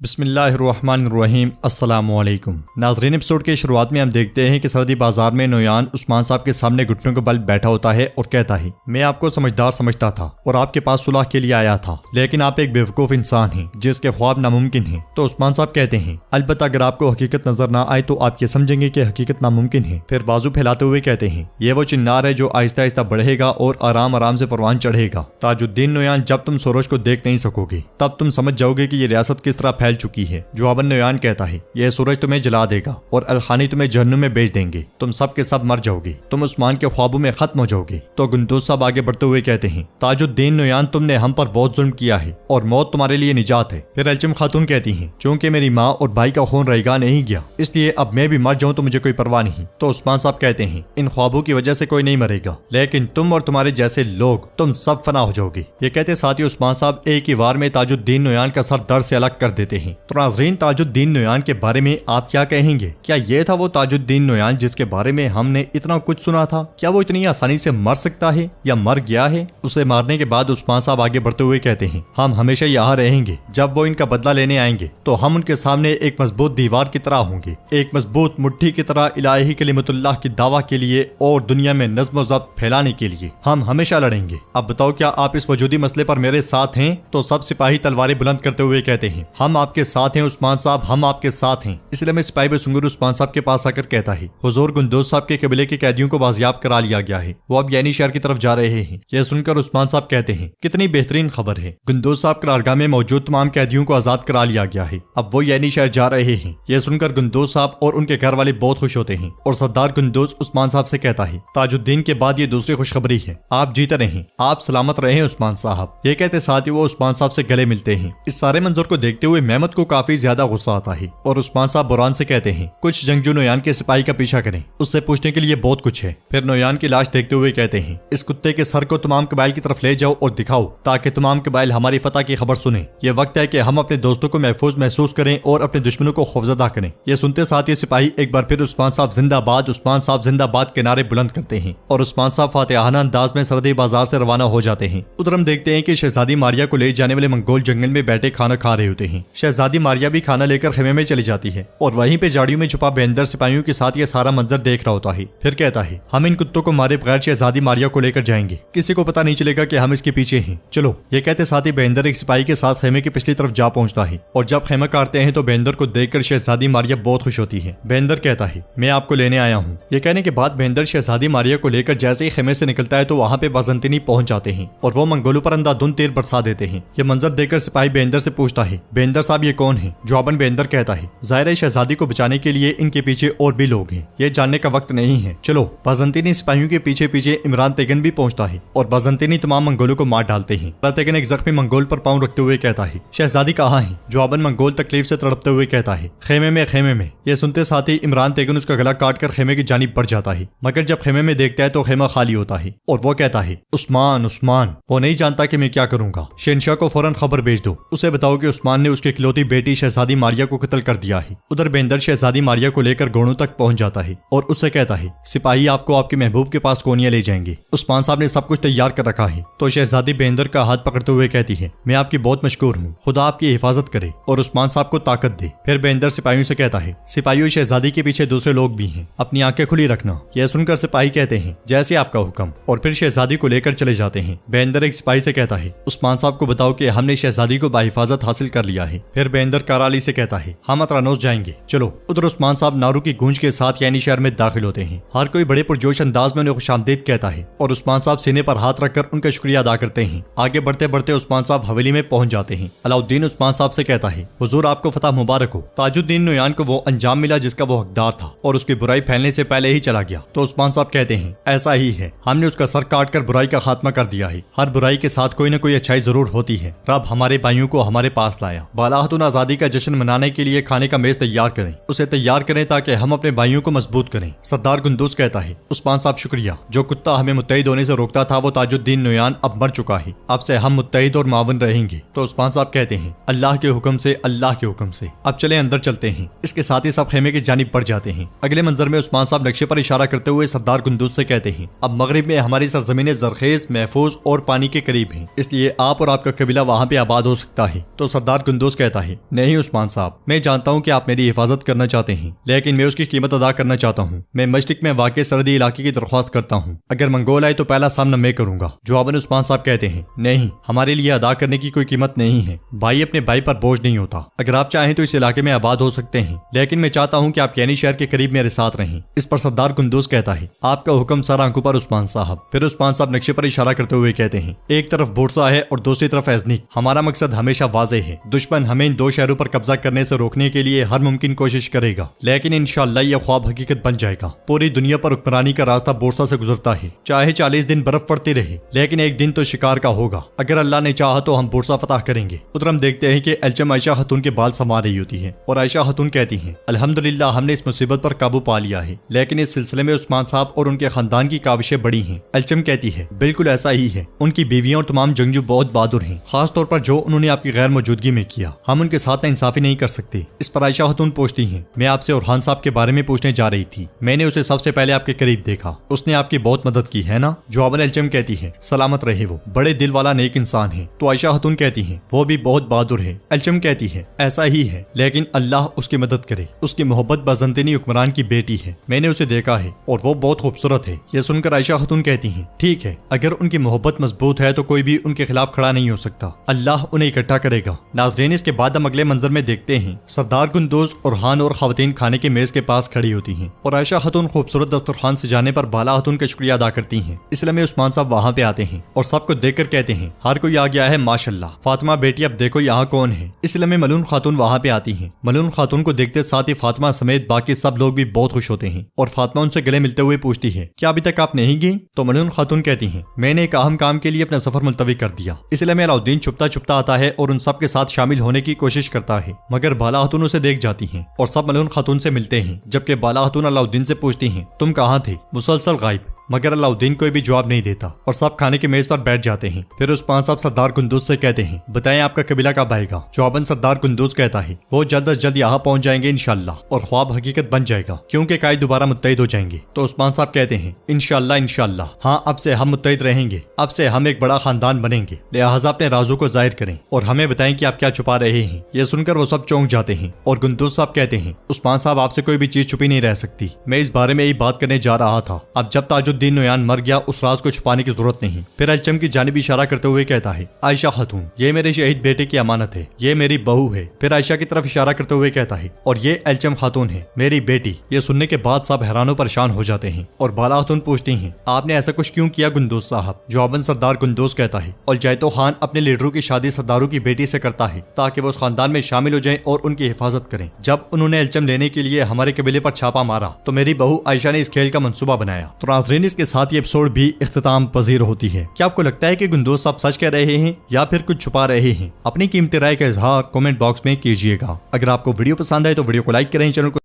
बिस्मिल्लाहिर्रहमानिर्रहीम अस्सलामुअलैकुम नाज़रीन। एपिसोड की शुरुआत में हम देखते हैं कि सरहदी बाजार में नोयान उस्मान साहब के सामने घुटनों के बल बैठा होता है और कहता है, मैं आपको समझदार समझता था और आपके पास सुलह के लिए आया था, लेकिन आप एक बेवकूफ इंसान हैं जिसके ख्वाब नामुमकिन हैं। तो उस्मान साहब कहते हैं, अलबत्ता अगर आपको हकीकत नजर ना आए तो आप ये समझेंगे कि हकीकत नामुमकिन है। फिर बाजू फैलाते हुए कहते हैं, ये वो चिन्नार है जो आहिस्ता आहिस्ता बढ़ेगा और आराम आराम से परवान चढ़ेगा। ताजुद्दीन नोयान, जब तुम सूरज को देख नहीं सकोगे तब तुम समझ जाओगे कि ये रियासत किस तरह फैल चुकी है। जवाबन नोयान कहता है, यह सूरज तुम्हें जला देगा और अलखानी तुम्हें जहन्नुम में भेज देंगे, तुम सब के सब मर जाओगे, तुम उस्मान के ख्वाबों में खत्म हो जाओगे। तो गुंदोज साहब आगे बढ़ते हुए कहते हैं, ताजुद्दीन नोयान, तुमने हम पर बहुत जुल्म किया है और मौत तुम्हारे लिए निजात है। फिर अलचम खातून कहती हैं, चूंकि मेरी माँ और भाई का खून रहेगा नहीं गया, इसलिए अब मैं भी मर जाऊं तो मुझे कोई परवाह नहीं। तो उस्मान साहब कहते हैं, इन ख्वाबों की वजह से कोई नहीं मरेगा, लेकिन तुम और तुम्हारे जैसे लोग, तुम सब फना हो जाओगे। ये कहते साथ ही उस्मान साहब एक ही वार में ताजुद्दीन नोयान का सर दर्द से अलग कर देते हैं। तो नाज़रीन, ताजुद्दीन नोयान के बारे में आप क्या कहेंगे? क्या ये था वो ताजुद्दीन नोयान जिसके बारे में हमने इतना कुछ सुना था? क्या वो इतनी आसानी से मर सकता है या मर गया है? उसे मारने के बाद उस्मान साहब आगे बढ़ते हुए कहते हैं, हम हमेशा यहाँ रहेंगे। जब वो इनका बदला लेने आएंगे तो हम उनके सामने एक मजबूत दीवार की तरह होंगे, एक मजबूत मुट्ठी की तरह इलाही कलिमतुल्लाह की दावा के लिए और दुनिया में नज़्म व ज़ब्त फैलाने के लिए हम हमेशा लड़ेंगे। अब बताओ, क्या आप इस वजूदी मसले पर मेरे साथ हैं? तो सब सिपाही तलवारें बुलंद करते हुए कहते हैं, हम आपके साथ हैं उस्मान साहब, हम आपके साथ हैं। इसलिए में सिपाही बेसुंगुर उस्मान साहब के पास आकर कहता है, हुजूर, गुंदोज साहब के कबीले के कैदियों को बाजियाब करा लिया गया है, वो अब यानी शहर की तरफ जा रहे हैं। यह सुनकर उस्मान साहब कहते हैं, कितनी बेहतरीन खबर है। गुंदोज साहब करारगाह में मौजूद तमाम कैदियों को आजाद करा लिया गया है, अब वो यानी शहर जा रहे हैं। यह सुनकर गुंदोज साहब और उनके घर वाले बहुत खुश होते हैं और सरदार गुंदोज उस्मान साहब से कहता है, ताजुद्दीन के बाद ये दूसरी खुशखबरी है, आप जीते रहें, आप सलामत रहें उस्मान साहब। ये कहते साथ ही वो उस्मान साहब से गले मिलते हैं। इस सारे मंजर को देखते हुए मेहमद को काफी ज्यादा गुस्सा आता है और उस्मान साहब बुरान से कहते हैं, कुछ जंगजू नोयान के सिपाही का पीछा करें, उससे पूछने के लिए बहुत कुछ है। फिर नोयान की लाश देखते हुए कहते हैं, इस कुत्ते के सर को तमाम कबाइल की तरफ ले जाओ और दिखाओ ताकि तमाम कबाइल हमारी फतह की खबर सुने। ये वक्त है कि हम अपने दोस्तों को महफूज महसूस करें और अपने दुश्मनों को खौफजदा करें। ये सुनते साथ ये सिपाही एक बार फिर उस्मान साहब जिंदाबाद, उस्मान साहब जिंदाबाद के नारे बुलंद करते हैं और उस्मान साहब फातिहाना अंदाज में सरहदी बाजार से रवाना हो जाते हैं। उधर हम देखते हैं कि शहजादी मारिया को ले जाने वाले मंगोल जंगल में बैठे खाना खा रहे होते हैं। शहजादी मारिया भी खाना लेकर खेमे में चली जाती है और वहीं पे झाड़ियों में छुपा बेंदर सिपाहियों के साथ ये सारा मंजर देख रहा होता है। फिर कहता है, हम इन कुत्तों को मारे बगैर शहजादी मारिया को लेकर जाएंगे, किसी को पता नहीं चलेगा कि हम इसके पीछे हैं, चलो। ये कहते साथ ही बेंदर एक सिपाही के साथ खेमे की पिछली तरफ जा पहुंचता है और जब खेमा काटते हैं तो बेंदर को देखकर शहजादी मारिया बहुत खुश होती है। बेंदर कहता है, मैं आपको लेने आया हूँ। ये कहने के बाद बेंदर शहजादी मारिया को लेकर जैसे ही खेमे से निकलता है तो वहाँ पे बाज़ंतीनी पहुंच जाते हैं और वो मंगोलों पर अंधाधुंध तीर बरसा देते हैं। ये मंजर देखकर सिपाही बेंदर से पूछता है, बेंदर साहब ये कौन है? जवाबन बेंदर कहता है, जाहिर शहजादी को बचाने के लिए इनके पीछे और भी लोग हैं, ये जानने का वक्त नहीं है, चलो। बाज़ंतीनी सिपाहियों के पीछे पीछे इमरान तेगन भी पहुंचता है और बाज़ंतीनी तमाम मंगोलों को मार डालते हैं। इमरान तेगन एक जख्मी मंगोल पर पांव रखते हुए कहता है, शहजादी कहाँ है? जवाबन मंगोल तकलीफ से तड़पते हुए कहता है, खेमे में, खेमे में। यह सुनते साथ ही इमरान तेगन उसका गला काट कर खेमे की जानिब बढ़ जाता है, मगर जब खेमे में देखता है तो खेमा खाली होता है और वो कहता है, उस्मान, उस्मान। वो नहीं जानता कि मैं क्या करूंगा। शहंशाह को फौरन खबर भेज दो, उसे बताओ कि उस्मान ने उसकी इकलौती बेटी शहजादी मारिया को कत्ल कर दिया है। उधर बेंदर शहजादी मारिया को लेकर घोड़ों तक पहुंच जाता है और उससे कहता है, सिपाही आपको आपके महबूब के पास कोनिया ले जाएंगे, उस्मान साहब ने सब कुछ तैयार कर रखा है। तो शहजादी बेंदर का हाथ पकड़ते हुए कहती है, मैं आपकी बहुत मशकूर हूँ, खुदा आपकी हिफाजत करे और उस्मान साहब को ताकत दे। फिर बेंदर सिपाहियों से कहता है, सिपाहियों, शहजादी के पीछे दूसरे लोग भी हैं, अपनी आंखें खुली रखना। यह सुनकर सिपाही कहते हैं, जैसे आपका हुक्म, और फिर शहजादी को लेकर चले जाते हैं। बेंदर एक सिपाही से कहता है, उस्मान साहब को बताओ कि हमने शहजादी को बाहिफाजत हासिल कर लिया है। फिर बेंदर कराली से कहता है, हम अतरानोस जाएंगे, चलो। उधर उस्मान साहब नारों की गूंज के साथ यानी शहर में दाखिल होते हैं। हर कोई बड़े पुरजोश अंदाज में उन्हें खुशामदीद कहता है और उस्मान साहब सीने पर हाथ रखकर उनका शुक्रिया अदा करते हैं। आगे बढ़ते बढ़ते उस्मान साहब हवेली में पहुंच जाते हैं। अलाउद्दीन उस्मान साहब से कहता है, हुजूर, आपको फतह मुबारक हो। ताजुद्दीन नोयान को वो अंजाम मिला जिसका वो हकदार था और उसकी बुराई फैलने से पहले ही चला गया। तो उस्मान साहब कहते हैं, ऐसा ही है, हमने उसका सर काट कर बुराई का खात्मा कर दिया है। हर बुराई के साथ कोई न कोई अच्छाई जरूर होती है। रब हमारे भाइयों को हमारे पास लाया। बालाहतुन आजादी का जश्न मनाने के लिए खाने का मेज तैयार करें, उसे तैयार करें ताकि हम अपने भाइयों को मजबूत करें। सरदार गुंदोज कहता है, उस्मान साहब शुक्रिया, जो कुत्ता हमें मुत्तहिद होने से रोकता था वो ताजुद्दीन नोयान अब मर चुका है, अब से हम मुत्तहिद और मावन रहेंगे। तो उस्मान साहब कहते हैं, अल्लाह के हुक्म से, अल्लाह के हुक्म से, अब चले अंदर चलते हैं। इसके साथ ही सब खेमे की जानिब बढ़ जाते हैं। अगले मंजर में उस्मान साहब नक्शे पर इशारा करते हुए सरदार गुंदोज से कहते हैं, अब मगरिब में हमारी सरजमीन जरखेज, महफूज और पानी के करीब है, इसलिए आप और आपका कबीला वहाँ पे आबाद हो सकता है। तो सरदार गुंदोज कहता कहता है, नहीं उस्मान साहब, मैं जानता हूँ कि आप मेरी हिफाजत करना चाहते हैं, लेकिन मैं उसकी कीमत अदा करना चाहता हूँ। मैं मशरिक में वाक़ई सरहदी इलाके की दरख्वास्त करता हूँ। अगर मंगोल आए तो पहला सामना मैं करूंगा। जवाबन उस्मान साहब कहते हैं, नहीं, हमारे लिए अदा करने की कोई कीमत नहीं है। भाई अपने भाई पर बोझ नहीं होता। अगर आप चाहें तो इस इलाके में आबाद हो सकते हैं, लेकिन मैं चाहता हूँ कि आप कैनी शहर के करीब मेरे साथ रहें। इस पर सरदार कुंदूस कहता है, आपका हुक्म सर आंखों पर उस्मान साहब। फिर उस्मान साहब नक्शे पर इशारा करते हुए कहते हैं, एक तरफ बोरसा है और दूसरी तरफ एजनिक। हमारा मकसद हमेशा वाज़े है। दुश्मन हमें इन दो शहरों पर कब्जा करने से रोकने के लिए हर मुमकिन कोशिश करेगा, लेकिन इंशाअल्लाह यह ख्वाब हकीकत बन जाएगा। पूरी दुनिया पर हुक्मरानी का रास्ता बोरसा से गुजरता है। चाहे 40 दिन बर्फ पड़ती रहे, लेकिन एक दिन तो शिकार का होगा। अगर अल्लाह ने चाहा तो हम बोरसा फतह करेंगे। उधर हम देखते हैं कि एल्चम आयशा खातून के बाल संवार रही होती है और आयशा खातून कहती हैं, अल्हम्दुलिल्लाह हमने इस मुसीबत पर काबू पा लिया है, लेकिन इस सिलसिले में उस्मान साहब और उनके खानदान की काविशें बड़ी हैं। एल्चम कहती है, बिल्कुल ऐसा ही है। उनकी बीवियां और तमाम जंगजू बहुत बहादुर हैं, खास तौर पर जो उन्होंने आपकी गैर मौजूदगी में किया। हम उनके साथ इंसाफी नहीं कर सकते। इस पर आयशा खातून पूछती हैं, मैं आपसे और खान साहब के बारे में पूछने जा रही थी। मैंने उसे सबसे पहले आपके करीब देखा, उसने आपकी बहुत मदद की है ना? जवाबन एल्चम कहती है, सलामत रहे, वो बड़े दिल वाला नेक इंसान है। तो आयशा खातून कहती है, वो भी बहुत बहादुर है। एल्चम कहती है, ऐसा ही है, लेकिन अल्लाह उसकी मदद करे। उसकी मोहब्बत बाज़ंतीनी हुक्मरान की बेटी है, मैंने उसे देखा है और वो बहुत खूबसूरत है। यह सुनकर आयशा खातून कहती हैं, ठीक है, अगर उनकी मोहब्बत मजबूत है तो कोई भी उनके खिलाफ खड़ा नहीं हो सकता। अल्लाह उन्हें इकट्ठा करेगा। नाज़रीन, इसके बाद हम अगले मंजर में देखते हैं सरदार कुंदूस और हान और खवातीन खाने के मेज के पास खड़ी होती हैं और आयशा खातून खूबसूरत दस्तरखान सजाने पर बाला खातून का शुक्रिया अदा करती हैं। इसलिए में उस्मान साहब वहाँ पे आते हैं और सबको देखकर कहते हैं, हर कोई आ गया है माशाल्लाह। फातिमा बेटी, अब देखो यहाँ कौन है। इसलिए में मलून खातून वहाँ पे आती हैं। मलून खातून को देखते साथ ही फातिमा समेत बाकी सब लोग भी बहुत खुश होते हैं और फातिमा उनसे गले मिलते हुए पूछती है, क्या अभी तक आप नहीं गई? तो मलून खातून कहती हैं, मैंने एक अहम काम के लिए अपना सफर मुलतवी कर दिया। इसलिए में अलाउद्दीन छुपता छुपता आता है और उन सब के साथ शामिल होने की कोशिश करता है, मगर बाला खातून उसे देख जाती हैं और सब मलून खातून से मिलते हैं। जबकि बाला खातून अलाउद्दीन से पूछती हैं, तुम कहाँ थे? मुसलसल गायब। मगर अलाउद्दीन कोई भी जवाब नहीं देता और सब खाने के मेज पर बैठ जाते हैं। फिर उस्मान साहब सरदार कुंदूस से कहते हैं, बताएं आपका कबीला कब आएगा? जवाबन सरदार कुंदूस कहता है, वो जल्द अज जल्द यहाँ पहुंच जाएंगे इंशाल्लाह और ख्वाब हकीकत बन जाएगा, क्योंकि कायद दोबारा मुत्तहिद हो जाएंगे। तो उस्मान साहब कहते हैं, इंशाल्लाह इंशाल्लाह, हाँ अब से हम मुत्तहिद रहेंगे, अब से हम एक बड़ा खानदान बनेंगे, लिहाजा अपने राजों को जाहिर करें और हमें बताएं कि आप क्या छुपा रहे हैं। ये सुनकर वो सब चौंक जाते हैं और कुंदूस साहब कहते हैं, उस्मान साहब आपसे कोई भी चीज छुपी नहीं रह सकती। मैं इस बारे में यही बात करने जा रहा था। अब जब ताजुद्दीन नोयान मर गया, उस राज को छुपाने की जरूरत नहीं। फिर एल्चम की जानिब इशारा करते हुए कहता है, आयशा खातून, ये मेरे शहीद बेटे की अमानत है, ये मेरी बहू है। फिर आयशा की तरफ इशारा करते हुए कहता है, और ये एल्चम खातून है, मेरी बेटी। ये सुनने के बाद सब हैरानो परेशान हो जाते हैं और बाला खातून पूछती हैं, आपने ऐसा कुछ क्यों किया कुंदूस साहब? जवाबन सरदार कुंदूस कहता है, और जैतो खान अपने लीडरों की शादी सरदारों की बेटी से करता है ताकि वो उस खानदान में शामिल हो जाए और उनकी हिफाजत करें। जब उन्होंने एल्चम लेने के लिए हमारे कबीले पर छापा मारा तो मेरी बहू आयशा ने इस खेल का मंसूबा बनाया। तो नाज़रीन, इसके साथ ये एपिसोड भी इख्तिताम पजीर होती है। क्या आपको लगता है कि कुंदूस साहब सच कह रहे हैं या फिर कुछ छुपा रहे हैं? अपनी कीमती राय का इजहार कमेंट बॉक्स में कीजिएगा। अगर आपको वीडियो पसंद आए तो वीडियो को लाइक करें, चैनल को